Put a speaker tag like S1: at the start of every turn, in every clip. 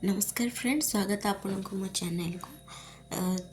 S1: नमस्कार फ्रेंड्स, स्वागत आपन को मो चैनल को।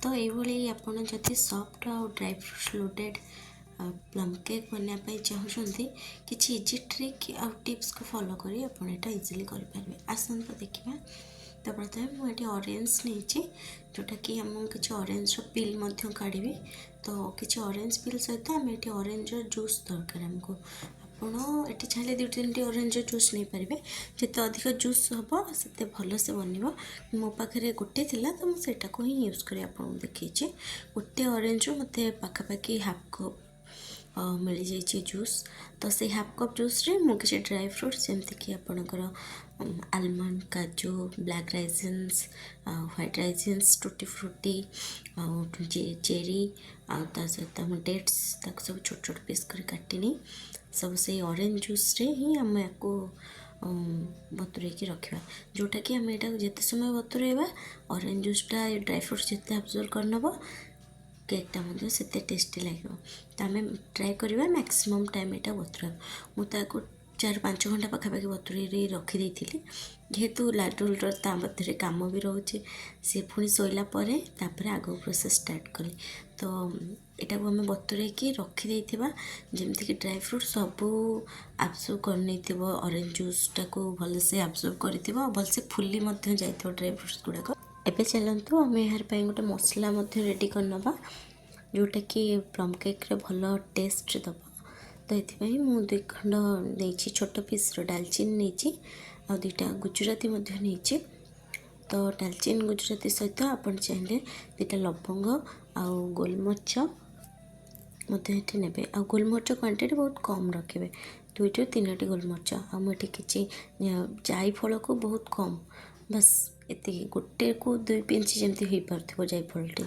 S1: तो ये आपन जदि सॉफ्ट और dry fruits loaded plum cake बनाई चाहते किसी इजी ट्रिक और टिप्स को फॉलो करी आपन एटा इजीली कर पारे। आसन तो देखिए। तो प्रथम मुझे ऑरेंज नहीं जोटा कि आम किसी ऑरेंज पिल काढ़ी। तो किसी ऑरेंज पिल सहित आम ये ऑरेंज जूस दरकार आमको। ଆପଣ ଏଠି ଚାହିଁଲେ 2-3ଟି ଅରେଞ୍ଜ ଜୁସ୍ ନେଇପାରିବେ। ଯେତେ ଅଧିକ ଜୁସ୍ ହେବ ସେତେ ଭଲସେ ବନିବ। ମୋ ପାଖରେ ଗୋଟେ ଥିଲା ତ ମୁଁ ସେଇଟାକୁ ହିଁ ୟୁଜ୍ କରି ଆପଣଙ୍କୁ ଦେଖେଇଛି। ଗୋଟେ ଅରେଞ୍ଜରୁ ମୋତେ ପାଖାପାଖି ହାଫ୍ କପ୍ ମିଳିଯାଇଛି ଜୁସ୍। ତ ସେଇ ହାଫ୍ କପ୍ ଜୁସ୍ରେ ମୁଁ କିଛି ଡ୍ରାଏ ଫ୍ରୁଟ୍ସ ଯେମିତିକି ଆପଣଙ୍କର ଆଲମଣ୍ଡ, କାଜୁ, ବ୍ଲାକ୍ ରାଇସିନ୍ସ, ହ୍ୱାଇଟ୍ ରାଇସିନ୍ସ, ଟୁଟି ଫ୍ରୁଟି ଆଉ ଚେରି ଆଉ ତା ସହିତ ମୁଁ ଡେଟ୍ସ ତାକୁ ସବୁ ଛୋଟ ଛୋଟ ପିସ୍ କରି କାଟିନି। सब से ऑरेंज जूस रे ही आम या बतुरे रखा जोटा कि आम यहाँ जिते समय बतुरेबा ऑरेंज जूसटा ड्राई फ्रूट्स जिते अब्जर्व कर नब केकटा से टेस्टी लगे। तो आम ट्राए करवा मैक्सिमम टाइम यहाँ बतुरा मुझे 4-5 घंटा पाखापाखि बतुरे रखीदे जेहेतु लाडुलर ता मध्य काम भी रोचे सी पुणी शोला आग प्रोसेस स्टार्ट कली। तो यहाँ आम बतुरे रखीदे जमीक ड्राई फ्रूट सबू आब्जर्व कर ऑरेंज जूसटा को भलसे आब्जर्व कर भलसे फुली जाए ड्राई फ्रूट्स गुड़ाक। एबे चलतु आम यार गोटे मसला रेडी करनबा जोटा कि प्लम केक रे भल टेस्ट दबा। तो ये मुझे 2 खंड नहीं छोट पीस्र डालचीनी नहीं आ 2टा गुजराती नहीं। तो डालचीनी गुजराती सहित आप चाहिए 2टा लवंग आउ गोलमरीच ये ने आ गोलमरीच क्वांटिटी बहुत कम रखिए 2-3टी गोलमरीच आ मुझे किसी जायफल को बहुत कम बस ये गोटे को 2 पिंच जमी हो पार जायफलटी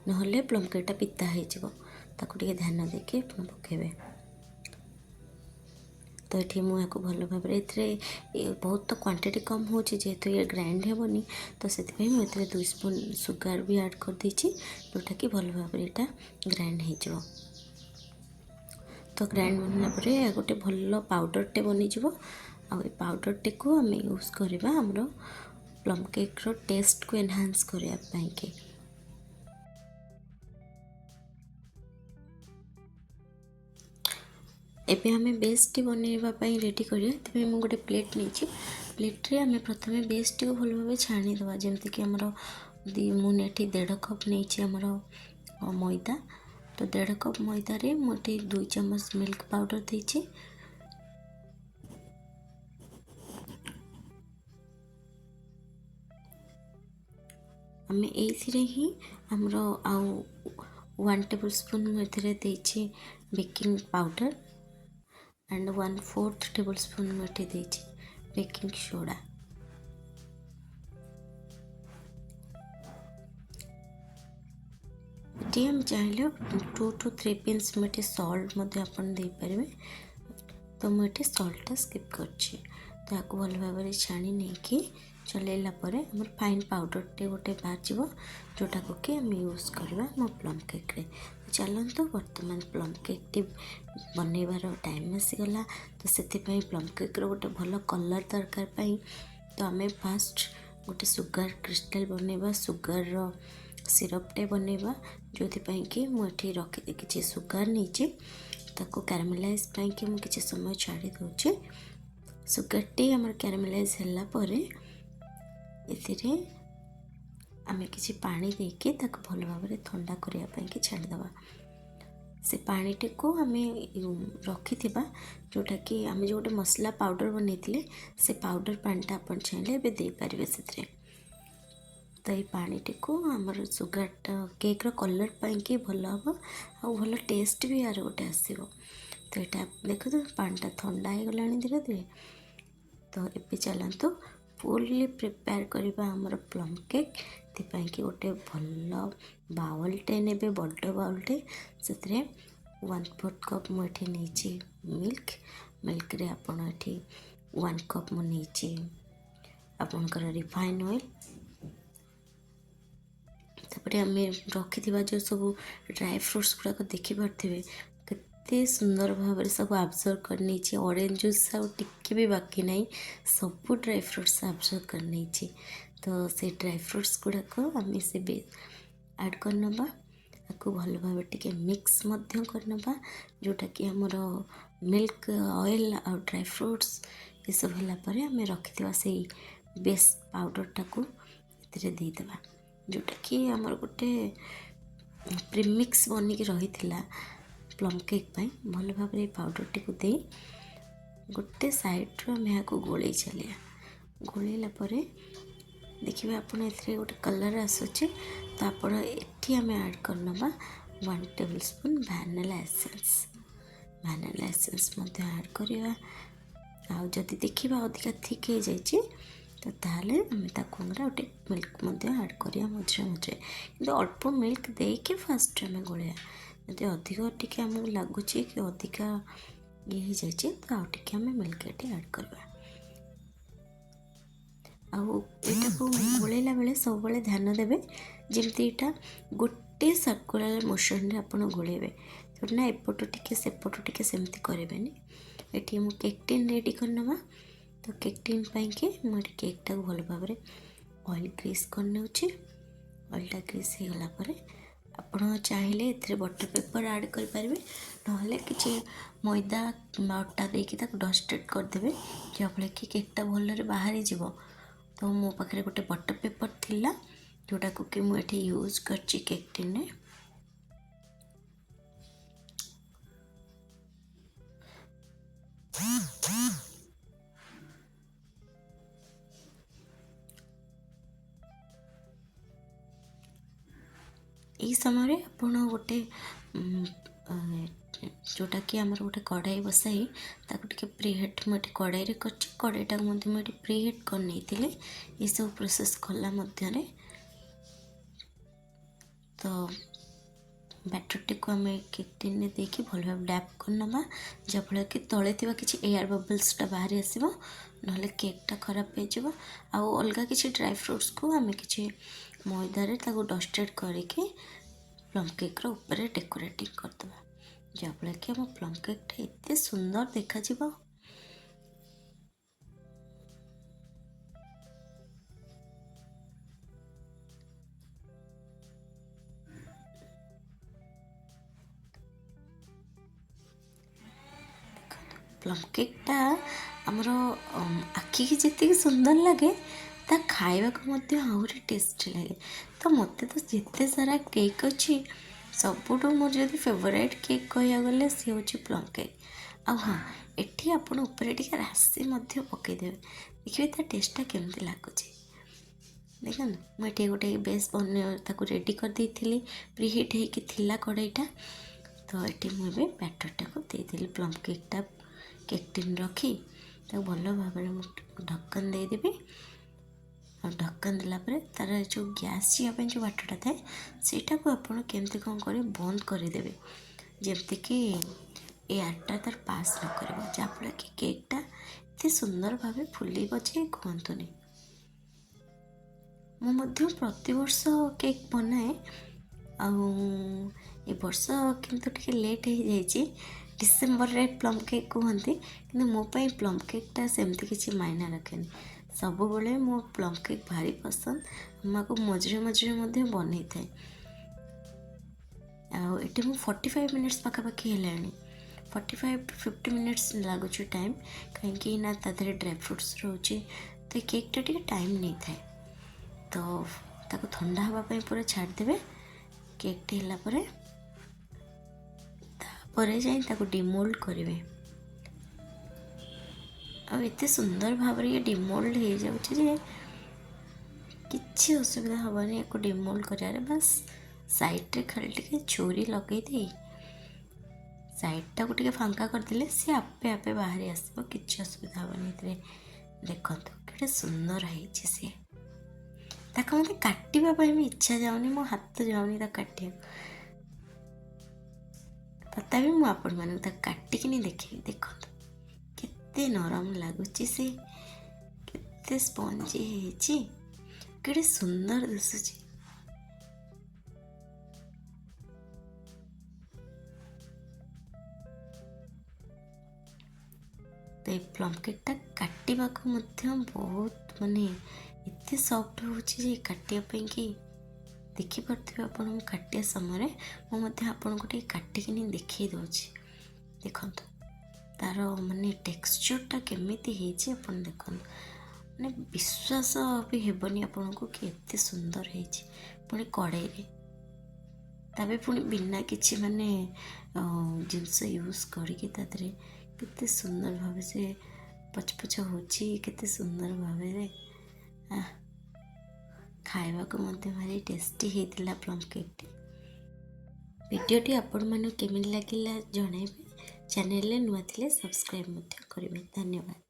S1: ना प्लम केकटा पिता हो ध्यान देके पकेबे। तो ये मुझे भल भाव बहुत तो क्वांटिटी कम हो जेहेतु ये ग्राइंड हेबनी तो से 2 स्पून सुगार भी ऐड कर देछि जोटा कि भल भाव यहाँ ग्राइंड हो। तो ग्राइंड बनला परे गोटे भल पाउडरटे बनीज आ पाउडरटे को आम यूज करवा आमर प्लम केक रो टेस्ट को एनहांस करने। एबे आमे बेसटी बनवाई रेडी करिया तबे मु गोटे प्लेट नहीं प्लेट्रे आम प्रथम बेसटी को भल भाव छाणीदे जमीक आमर मुझे 1.5 कप नहीं आमर मैदा। तो 1.5 कप मैदारे मुझे 2 चम्मच मिल्क पाउडर देछि। आम ये ही आमर आउ 1 टेबल स्पून मुझे देछि baking powder and 1/4 tablespoon मुझे देछि बेकिंग सोडा। ये हम चाहिए 2 to 3 पिंच मुझे सॉल्ट दे पारे। तो मुझे सॉल्टा स्किप करछि। तो आपको भल भाव छाणी नहीं चलैला आम फाइन पाउडरटे गोटे बाहर जोटा को कि आम यूज करवा मो प्लम केक रे। चलतु बर्तमान प्लम केकटी बनइबार टाइम आसीगला। तो से प्लम केक गोटे भल कलर दरकार पाई तो आम फास्ट गोटे सुगार क्रिस्टाल बनइबा सुगार सिरपटे बनइबा जो कि मुझे रखी किसी सुगार नहीं ताको कैरामेलाइज कि मुझे किसी समय छाड़ी दूचे। सुगारटी आम कैरामेलाइज होला परे इथिरे आमे किसी पानी देके ताको भल भाव ठंडा करने की छाड़ीदबा। से पानीटी को आम रखी जोटा कि आम जो गोटे मसला पाउडर बनई से पाउडर पानीटा आप चाहिए ए दे पारे से। तो ये पानीटी को आमर सुगारटा केक रो कलर पाई भल हम आ भल टेस्ट भी यार गोटे आसो। तो यहाँ देखो पानीटा ठंडा हो गला धीरे धीरे। तो ये चलतु फुल्ली प्रिपेयर करवा आमर प्लम केक तीपाई कि गोटे भल बाउलटे ने बड़ बाउलटे से 1/4 कप मुझे नहीं मिल्क मिल्क रे आपन ये 1 कप मुझे आपणकर रिफाइन ऑयल तापर आम रखी जो सब ड्राई फ्रूट्स गुड़ाक देखिपे केते सुंदर भाव सब आब्जर्व कर नहीं ऑरेंज जूस टिके भी बाकी नहीं सब ड्राई फ्रूट्स आब्जर्व कर नहीं। तो से ड्राई फ्रुट्स गुड़ाक आम से आड करनबा आपको भल भाव टिके मिक्स मध्य करनबा जोटा कि हमर मिल्क ऑयल और ड्राई फ्रुट्स ये सब होला परे हमें रखिथिबा से बेस पाउडर टाको एथिरे दे देबा जोटा कि हमर गोटे प्रीमिक्स बनी की रही प्लम केक पाई भल भाव पाउडर टी को दे गोटे साइड्रु आम यहाँ गोल चलिया गोलैला देखिए आपन ए गोटे कलर आसूचे तो आपण एठी आम ऐड करनबा 1 टेबल स्पून वैनिला एसेंस मध्य ऐड करिया आ जदि देखिबा अधिका थिक हो जाइए तो ताले आम ताको गोटे मिल्क मध्य ऐड करिया मझे मझे किंतु अल्प मिल्क देके फास्ट आम गोलिया जदि अधिक टिके आमको लगुच कि अधिका ये हो जाइए तो आउ टिके आम मिल्क एटी ऐड करवा आटा गोलैला बेले सब ध्यान देवे जमती यहाँ गोटे सर्कुलर मोशन आप गोलेबे थोड़ी ना एपटू टिके सेपटू टिके सेमती करेंगे ये मु केक टिन रेडी करनवा तो केक टिन पाई मुझे केक टाक भल भाव ऑयल ग्रीस करने ऑयलटा ग्रीस हो गला आपण चाहिए ए बटर पेपर ऐड करें ना कि मैदा अटा देकी डस्टेड करदे जहाँफल कि केकटा भलरे बाहरी जीव तो मो पाखे गोटे बटर पेपर थिला जोटा को कि मुझे यूज करची केक टिन में यही समय आपड़ गोटे जोटा कि आमर गोटे कढ़ाई बसाई ताकू प्रीहिट मुझे कढ़ाई कढ़ाईटा मुझे प्रीहिट कर नहीं ये सब प्रोसेस कला मध्य तो बैटर टी को आम केक टिन में देकी भल भाव डैप करनबा जहाँफल कि तले कि एयर बबल्सटा बाहरी आसो ना केकटा खराब हो अलग किसी ड्राई फ्रुट्स को आम कि मैदारे डस्टेड करके प्लम केक्र ऊपर डेकोरेटिंग करदे जहाँफल कि आम प्लम केकटा एत सुंदर देखा प्लम केकटा आमर आखि की जी सुंदर लगे ता खाइबा को आहरी टेस्टी लगे तो मत तो जिते सारा केक अच्छी सबुठ मोर जब फेवरेट केक कह गले सी हूँ प्लम केक आ हाँ एटी आप राशि पकईदे देखिए ता टेस्टा केमती लगुच देखो मुझे गोटे बेस बन रेडी कर देती प्रीहिट होती कड़ाईटा तो ये मुझे बैटरटा को देदेली प्लम केकटा केक टिन रखी भल भाव ढक्कन देदेवी और ढक्कन देलापर तार जो गैस जीवाई जो बाटटा थाए सेटा को आपड़ केमती कौन कर बंद करदेवे जमती कि एयरटा तार पास न कर जहाँफल कि केकटा ये सुंदर भाव फुल बचे कहतुनि मु प्रति वर्ष केक बनाए ए वर्ष किंतु टिके लेट हो जाइए डिसेम्बर रे प्लम केक कहते कि मोपाई प्लम केकटा सेमती किसी मायना रखेनि सब बेले मो प्लम केक भारी पसंद अम्मा को मझे मझे बनई थाए आटे मु 45 मिनिट्स पाखापाखि है 45 to 50 मिनिट्स लगुच टाइम कहीं ना तादे ड्राई फ्रुट्स रोचे तो केकटा टे टाइम नहीं थाए तो ताको ठंडा हाँवाई पूरा छाड़देवे केकटे है जाए डिमोल्ड करेंगे आते सुंदर भाव ये डिमोल्ड हो जाए किसी असुविधा हेनी या डिमोल्ड कर बस साइड्रे खाली टे छुरी लगे दे साइडटा को टे फांका करदे सी आपे आपे बाहरी आसो कि असुविधा हेनी देखो कि सुंदर है सी मत काटापी भी इच्छा जाऊनी मो हाथ जाऊनी काटा तथापि मुझे काटिकी देखी देखो केते नरम लगुच से केते स्पंजी है सुंदर दिशुची तो ये प्लम केकटा काटा बहुत ମାନେ एते सॉफ्ट होची जे काटिया ପାଇଁ कि ଦେଖିପାରୁଥିବେ ଆପଣ। ମୁଁ କାଟିବା ସମୟରେ ମୁଁ ମଧ୍ୟ ଆପଣଙ୍କୁ ଟିକେ କାଟିକିନି ଦେଖେଇ ଦେଉଛି। ଦେଖନ୍ତୁ ତାର ମାନେ ଟେକ୍ସଚରଟା କେମିତି ହେଇଛି ଆପଣ ଦେଖନ୍ତୁ, ମାନେ ବିଶ୍ୱାସ ବି ହେବନି ଆପଣଙ୍କୁ କି ଏତେ ସୁନ୍ଦର ହେଇଛି। ପୁଣି କଡ଼େଇରେ ତାପରେ ପୁଣି ବିନା କିଛି ମାନେ ଜିନିଷ ୟୁଜ୍ କରିକି ତା ଦେହରେ କେତେ ସୁନ୍ଦର ଭାବେ ସେ ପଚପଚ ହେଉଛି, କେତେ ସୁନ୍ଦର ଭାବରେ ଖାଇବାକୁ ମଧ୍ୟ ଭାରି ଟେଷ୍ଟି ହେଇଥିଲା ପ୍ଲମ୍ କେକ୍ଟି। ଭିଡ଼ିଓଟି ଆପଣମାନଙ୍କୁ କେମିତି ଲାଗିଲା ଜଣାଇବେ। ଚ୍ୟାନେଲରେ ନୂଆ ଥିଲେ ସବସ୍କ୍ରାଇବ୍ ମଧ୍ୟ କରିବେ। ଧନ୍ୟବାଦ।